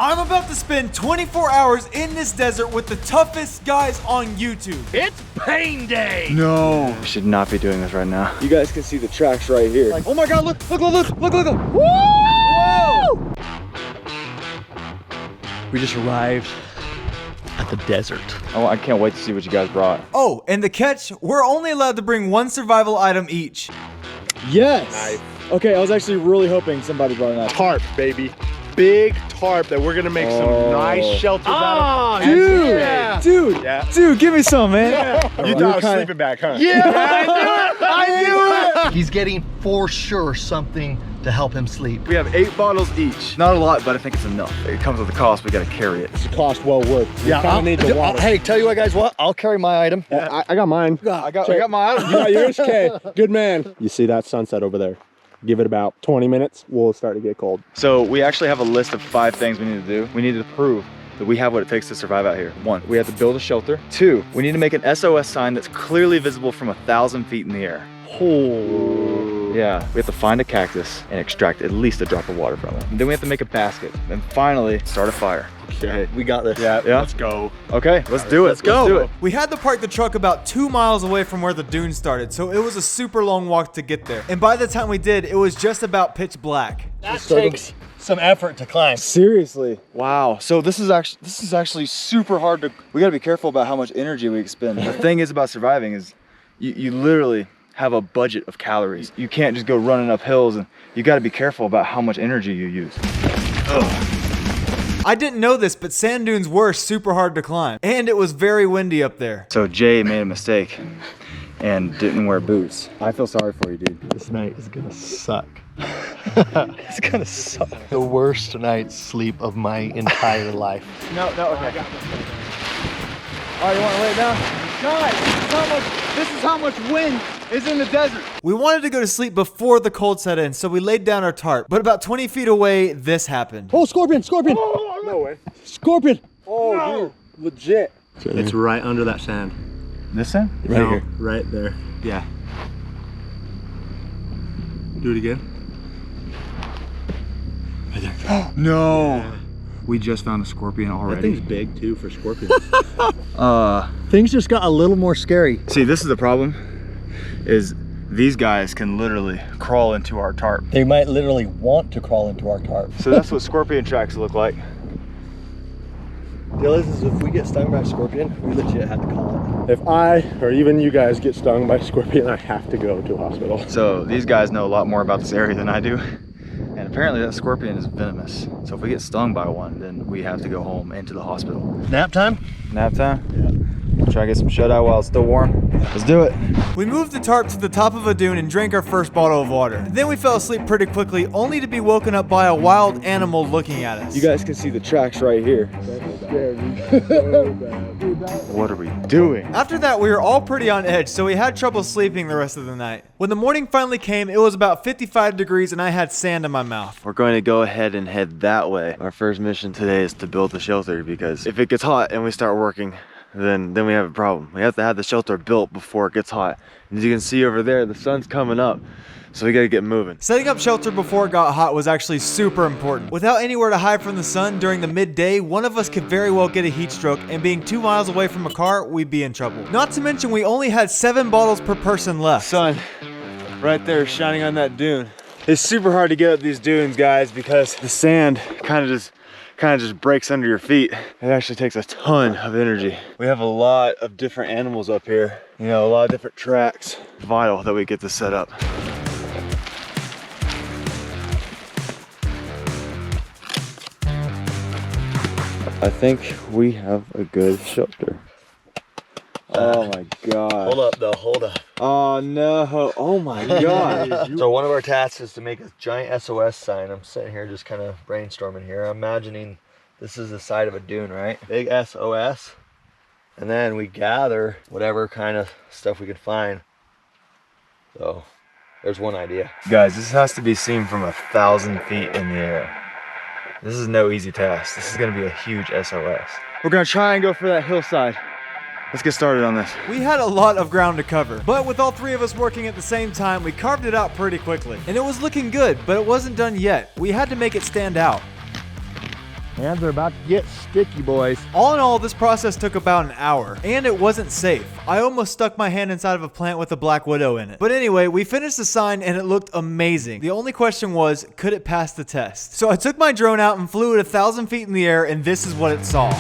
I'm about to spend 24 hours in this desert with the toughest guys on YouTube. It's pain day. No. We should not be doing this right now. You guys can see the tracks right here. Like, oh my God, look. Woo! Woo! We just arrived at the desert. Oh, I can't wait to see what you guys brought. Oh, and the catch, we're only allowed to bring one survival item each. Yes. Nice. Okay, I was actually really hoping somebody brought that. Tarp, baby. Big tarp that we're gonna make some nice shelters out of. Dude, give me some, man. Yeah. You thought I was sleeping back, huh? Yeah, I knew it. He's getting for sure something to help him sleep. We have 8 bottles each. Not a lot, but I think it's enough. It comes with a cost, we gotta carry it. It's a cost well worth. Yeah, need the water. Hey, tell you what, guys, what? I'll carry my item. I got mine. I got my item. You got yours? Okay, good man. You see that sunset over there? Give it about 20 minutes, we'll start to get cold. So we actually have a list of 5 things we need to do. We need to prove that we have what it takes to survive out here. 1, we have to build a shelter. 2, we need to make an SOS sign that's clearly visible from 1,000 feet in the air. Oh. Yeah, we have to find a cactus and extract at least a drop of water from it. And then we have to make a basket. And finally, start a fire. Okay, we got this. Yeah. Let's go. Okay, let's do it. Let's go. Let's do it. We had to park the truck about 2 miles away from where the dune started, so it was a super long walk to get there. And by the time we did, it was just about pitch black. That takes some effort to climb. Seriously. Wow. So this is actually super hard to, we gotta be careful about how much energy we expend. The thing is about surviving is you literally have a budget of calories. You can't just go running up hills, and you gotta be careful about how much energy you use. Ugh. I didn't know this, but sand dunes were super hard to climb, and it was very windy up there. So Jay made a mistake and didn't wear boots. I feel sorry for you, dude. This night is gonna suck. It's gonna suck. The worst night's sleep of my entire life. No, okay. All right, you want to lay it down? Guys, this is how much wind is in the desert. We wanted to go to sleep before the cold set in, so we laid down our tarp. But about 20 feet away, this happened. Oh, scorpion! Oh, no way. Scorpion! Oh, no. Dude, legit. It's right under that sand. This sand? Right here. Right there. Yeah. Do it again. Right there. No. Yeah. We just found a scorpion already. That thing's big too for scorpions. Things just got a little more scary. See, this is the problem, is these guys can literally crawl into our tarp. They might literally want to crawl into our tarp. So that's what scorpion tracks look like. The deal is if we get stung by a scorpion, we legit have to call it. If I, or even you guys, get stung by a scorpion, I have to go to a hospital. So these guys know a lot more about this area than I do. And apparently that scorpion is venomous. So if we get stung by one, then we have to go home and to the hospital. Nap time? Nap time? Yeah. Try to get some shut-eye while it's still warm. Let's do it. We moved the tarp to the top of a dune and drank our first bottle of water. Then we fell asleep pretty quickly, only to be woken up by a wild animal looking at us. You guys can see the tracks right here. What are we doing? After that, we were all pretty on edge, so we had trouble sleeping the rest of the night. When the morning finally came, it was about 55 degrees and I had sand in my mouth. We're going to go ahead and head that way. Our first mission today is to build the shelter, because if it gets hot and we start working, then we have a problem. We have to have the shelter built before it gets hot. And as you can see over there, the sun's coming up. So we gotta get moving. Setting up shelter before it got hot was actually super important. Without anywhere to hide from the sun during the midday, one of us could very well get a heat stroke, and being 2 miles away from a car, we'd be in trouble. Not to mention we only had 7 bottles per person left. Sun right there shining on that dune. It's super hard to get up these dunes, guys, because the sand kind of just breaks under your feet. It actually takes a ton of energy. We have a lot of different animals up here. You know, a lot of different tracks. It's vital that we get this set up. I think we have a good shelter. Oh my God. Hold up though, hold up. Oh no, oh my God. So one of our tasks is to make a giant SOS sign. I'm sitting here just kind of brainstorming here. I'm imagining this is the side of a dune, right? Big SOS. And then we gather whatever kind of stuff we can find. So there's one idea. Guys, this has to be seen from 1,000 feet in the air. This is no easy task. This is gonna be a huge SOS. We're gonna try and go for that hillside. Let's get started on this. We had a lot of ground to cover, but with all 3 of us working at the same time, we carved it out pretty quickly. And it was looking good, but it wasn't done yet. We had to make it stand out. Hands are about to get sticky, boys. All in all, this process took about an hour, and it wasn't safe. I almost stuck my hand inside of a plant with a black widow in it. But anyway, we finished the sign and it looked amazing. The only question was, could it pass the test? So I took my drone out and flew it 1,000 feet in the air, and this is what it saw.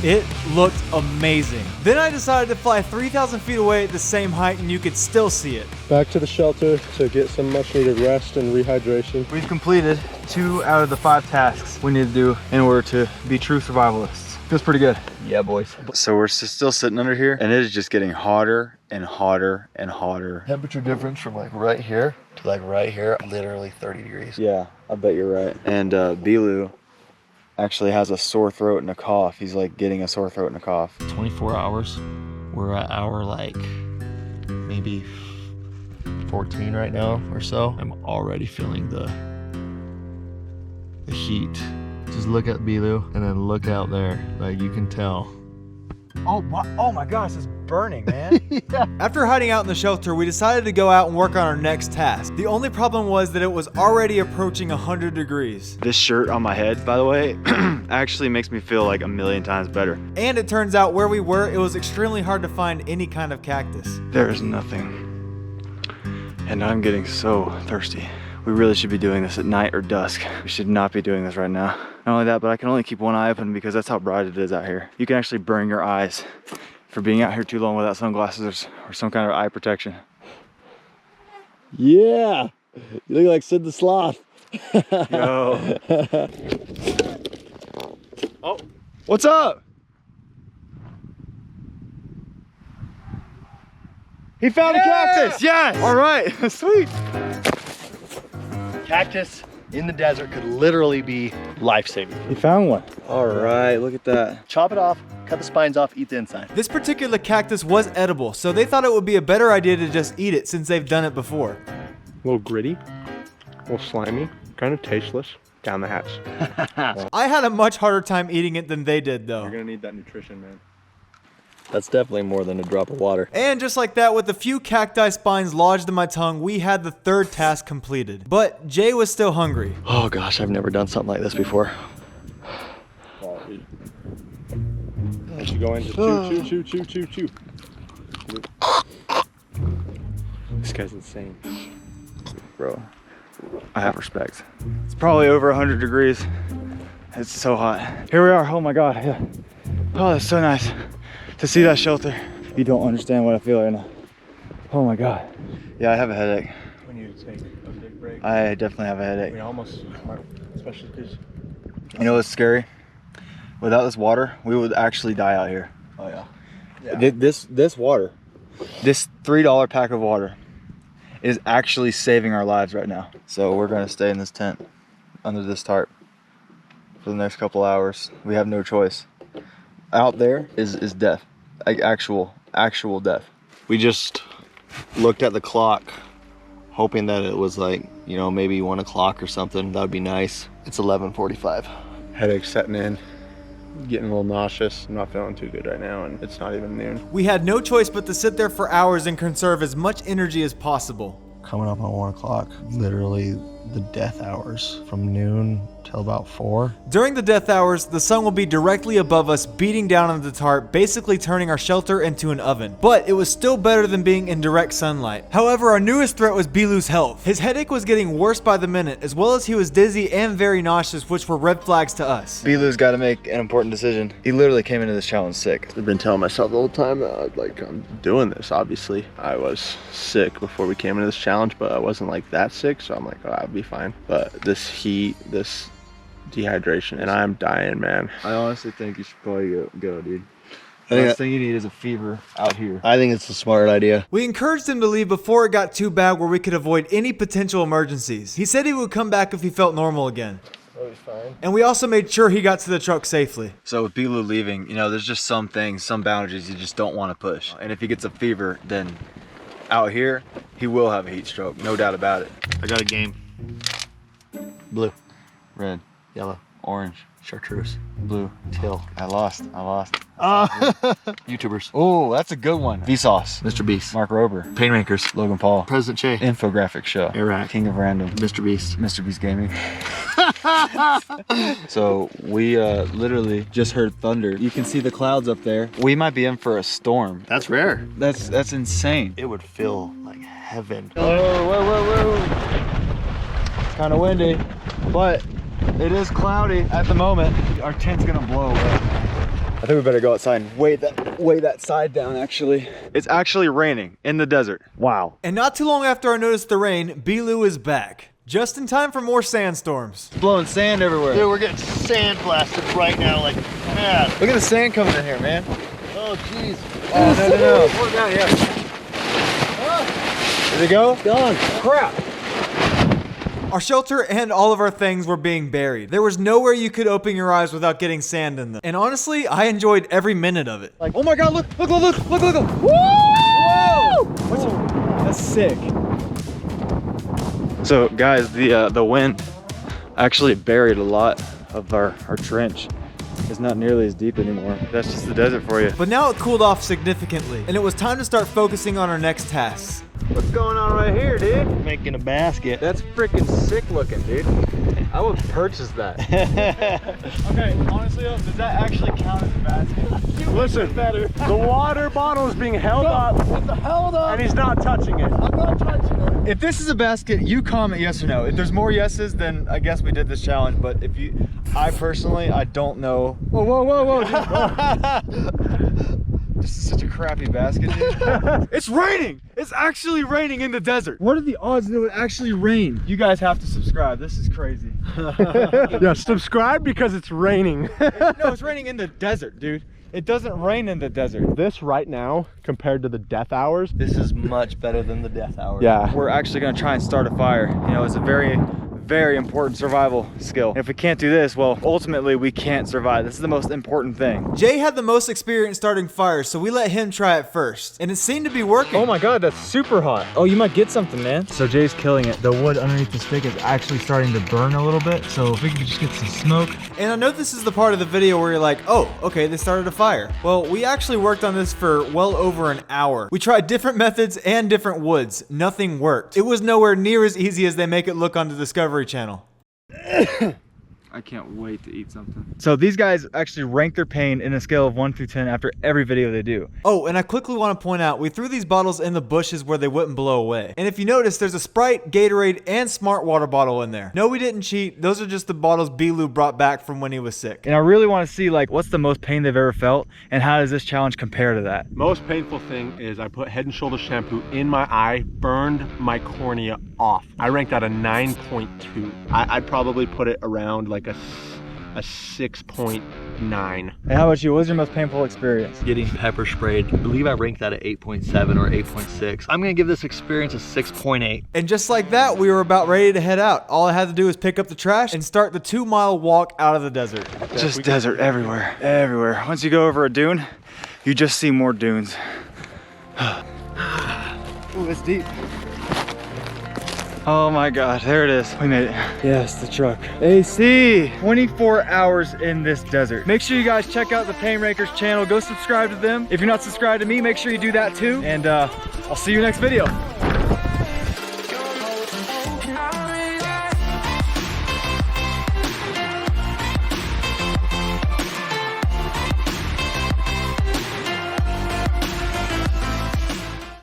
It looked amazing. Then I decided to fly 3,000 feet away at the same height and you could still see it. Back to the shelter to get some much needed rest and rehydration. We've completed 2 out of the 5 tasks we need to do in order to be true survivalists. Feels pretty good. Yeah, boys. So we're still sitting under here and it is just getting hotter and hotter and hotter. Temperature difference from like right here to like right here, literally 30 degrees. Yeah, I bet you're right. And Bilu actually has a sore throat and a cough. He's like getting a sore throat and a cough. 24 hours. We're at hour like maybe 14 right now or so. I'm already feeling the heat. Just look at Bilu and then look out there. Like you can tell. Oh my gosh, it's burning, man. Yeah. After hiding out in the shelter, we decided to go out and work on our next task. The only problem was that it was already approaching 100 degrees. This shirt on my head, by the way, actually makes me feel like a million times better. And it turns out where we were, it was extremely hard to find any kind of cactus. There is nothing. And I'm getting so thirsty. We really should be doing this at night or dusk. We should not be doing this right now. Not only that, but I can only keep one eye open because that's how bright it is out here. You can actually burn your eyes for being out here too long without sunglasses or some kind of eye protection. Yeah, you look like Sid the Sloth. Yo. Oh, what's up? He found a cactus, yes! All right, sweet. Cactus in the desert could literally be life-saving. He found one. All right, look at that. Chop it off, cut the spines off, eat the inside. This particular cactus was edible, so they thought it would be a better idea to just eat it since they've done it before. A little gritty, a little slimy, kind of tasteless. Down the hatch. I had a much harder time eating it than they did though. You're gonna need that nutrition, man. That's definitely more than a drop of water. And just like that, with a few cacti spines lodged in my tongue, we had the 3rd task completed. But Jay was still hungry. Oh gosh, I've never done something like this before. Oh, dude. Let you go in, just chew. This guy's insane. Bro, I have respect. It's probably over 100 degrees. It's so hot. Here we are, oh my God, yeah. Oh, that's so nice to see that shelter. You don't understand what I feel right now. Oh my God. Yeah, I have a headache. We need to take a big break. I definitely have a headache. We almost, especially because... You know what's scary? Without this water, we would actually die out here. Oh yeah. This water, this $3 pack of water is actually saving our lives right now. So we're gonna stay in this tent under this tarp for the next couple hours. We have no choice. Out there is death, like actual death. We just looked at the clock, hoping that it was like, you know, maybe 1 o'clock or something. That would be nice. It's 11:45. Headache setting in, getting a little nauseous. I'm not feeling too good right now, and it's not even noon. We had no choice but to sit there for hours and conserve as much energy as possible. Coming up on 1 o'clock, literally the death hours from noon till about 4. During the death hours, the sun will be directly above us, beating down on the tarp, basically turning our shelter into an oven. But it was still better than being in direct sunlight. However, our newest threat was Bilu's health. His headache was getting worse by the minute, as well as he was dizzy and very nauseous, which were red flags to us. Bilu's got to make an important decision. He literally came into this challenge sick. I've been telling myself the whole time that I'm doing this. Obviously, I was sick before we came into this challenge, but I wasn't like that sick, so I'm like, oh, I'll be fine. But this heat, this dehydration, and I'm dying, man. I honestly think you should probably go, dude. I think Last thing you need is a fever out here. I think it's a smart idea. We encouraged him to leave before it got too bad where we could avoid any potential emergencies. He said he would come back if he felt normal again. Oh, he's fine. And we also made sure he got to the truck safely. So with Bilu leaving, you know, there's just some things, some boundaries you just don't want to push. And if he gets a fever, then out here, he will have a heat stroke, no doubt about it. I got a game. Blue, Red, yellow, orange, chartreuse, blue, teal. I lost. YouTubers. Oh, that's a good one. Vsauce, Mr. Beast. Mark Rober, Painmakers. Logan Paul, President Chay. Infographic Show, Iraq. King of Random, Mr. Beast. Mr. Beast Gaming. So we literally just heard thunder. You can see the clouds up there. We might be in for a storm. That's rare. That's insane. It would feel like heaven. Whoa. It's kind of windy, but it is cloudy at the moment. Our tent's gonna blow away. I think we better go outside and weigh that side down, actually. It's actually raining in the desert. Wow. And not too long after I noticed the rain, Bilu is back. Just in time for more sandstorms. It's blowing sand everywhere. Dude, we're getting sand blasted right now like mad. Look at the sand coming in here, man. Oh, jeez. Oh, no. Oh, down, yeah. Did it go? It's gone. Crap. Our shelter and all of our things were being buried. There was nowhere you could open your eyes without getting sand in them. And honestly, I enjoyed every minute of it. Like, oh my God, look. Woo! Whoa! That's sick. So guys, the wind actually buried a lot of our trench. It's not nearly as deep anymore. That's just the desert for you. But now it cooled off significantly, and it was time to start focusing on our next tasks. What's going on right here, dude? Making a basket. That's freaking sick looking, dude. I would purchase that. Okay, honestly though, does that actually count as a basket? Listen, the water bottle is being held up, and he's not touching it. I'm not touching it. If this is a basket, you comment yes or no. If there's more yeses, then I guess we did this challenge. But if you, I personally, I don't know. Whoa, dude. This is such a crappy basket, dude. It's raining! It's actually raining in the desert. What are the odds that it would actually rain? You guys have to subscribe. This is crazy. Yeah, subscribe because it's raining. No, it's raining in the desert, dude. It doesn't rain in the desert. This right now, compared to the death hours, This is much better than the death hour. yeah. We're actually gonna try and start a fire. You know, it's a very important survival skill. If we can't do this, well, ultimately we can't survive. This is the most important thing. Jay had the most experience starting fires, so we let him try it first. And it seemed to be working. Oh my God, that's super hot. Oh, you might get something, man. So Jay's killing it. The wood underneath the stick is actually starting to burn a little bit. So if we could just get some smoke. And I know this is the part of the video where you're like, oh, okay, they started a fire. Well, we actually worked on this for well over an hour. We tried different methods and different woods. Nothing worked. It was nowhere near as easy as they make it look on the Discovery Channel. I can't wait to eat something. So these guys actually rank their pain in a scale of 1 through 10 after every video they do. Oh, and I quickly want to point out, we threw these bottles in the bushes where they wouldn't blow away. And if you notice, there's a Sprite, Gatorade, and Smart Water bottle in there. No, we didn't cheat. Those are just the bottles Bilu brought back from when he was sick. And I really want to see like what's the most pain they've ever felt and how does this challenge compare to that? Most painful thing is I put Head and Shoulders shampoo in my eye, burned my cornea off. I ranked out a 9.2. I'd probably put it around like a 6.9. And how about you? What was your most painful experience? Getting pepper sprayed. I believe I ranked that at 8.7 or 8.6. I'm gonna give this experience a 6.8. And just like that, we were about ready to head out. All I had to do was pick up the trash and start the 2-mile walk out of the desert. Just desert everywhere, everywhere. Once you go over a dune, you just see more dunes. Ooh, it's deep. Oh my God, there it is. We made it. Yes, the truck. AC, 24 hours in this desert. Make sure you guys check out the Painrakers channel. Go subscribe to them. If you're not subscribed to me, make sure you do that too. And I'll see you next video.